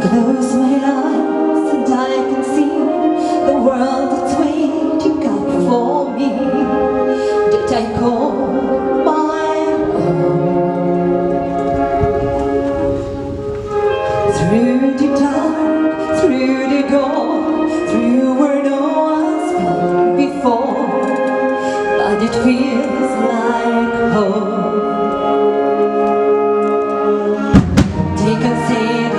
Close my eyes and I can see the world that's waiting up for me. Did I call my own? Through the dark, through the door, through where no one's been before, but it feels like home. They can say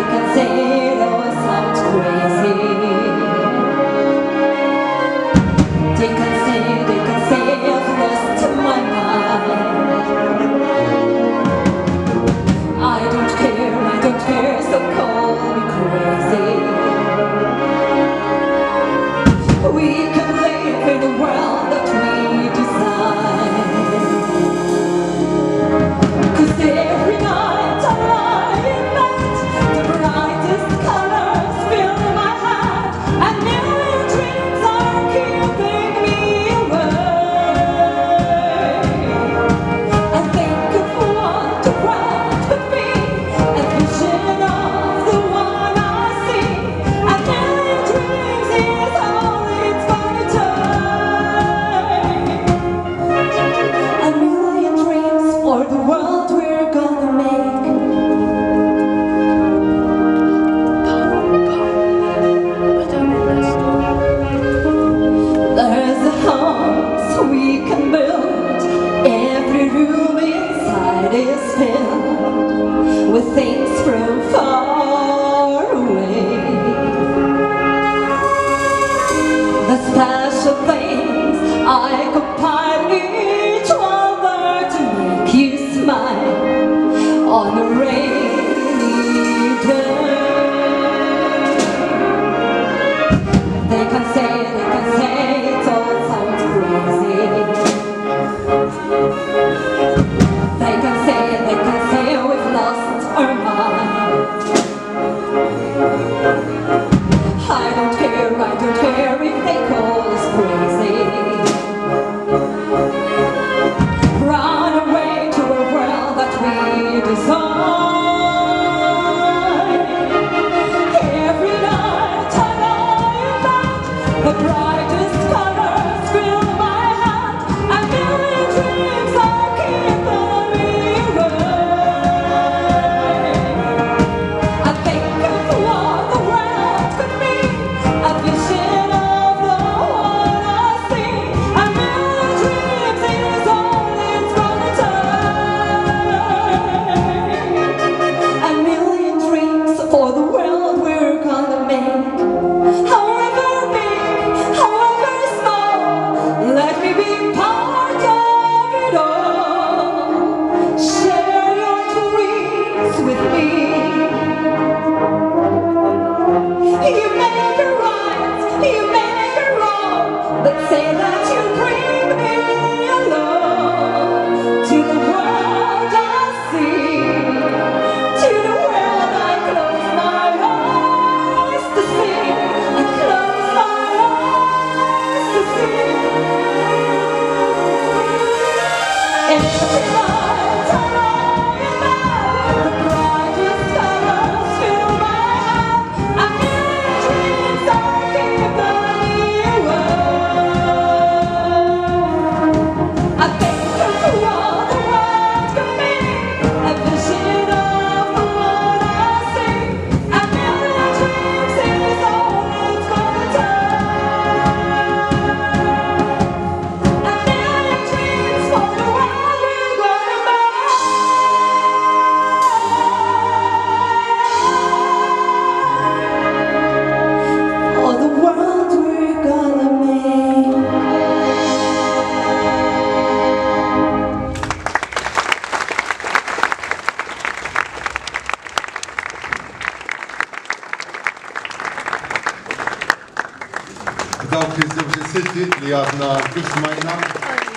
I've lost my mind. I don't care, so call me crazy. We can live in a world that we design. 'Cause every night I lie in bed, the brightest colors fill my head, and million dreams are keeping me away. I think of what the world could be, a vision of the one I see. A million dreams is all it's gonna take. A million dreams for the world we're gonna make. There's a house we can build. Every room inside is filled with things from far away. The special things I compile each other to make you smile on a rainy day. They can say it all sounds crazy. They can say we've lost our minds. I don't care if they call us crazy. Run away to a world that we design. Every night I lie in bed, the brightest colors fill my head, a million dreams are keeping me away. I think of what the world could be, a vision of the one I see. A million dreams is all it's gonna take. A million dreams for the world we're gonna make. However big, dawk iż-żewġ siltiet li għadna kif smajna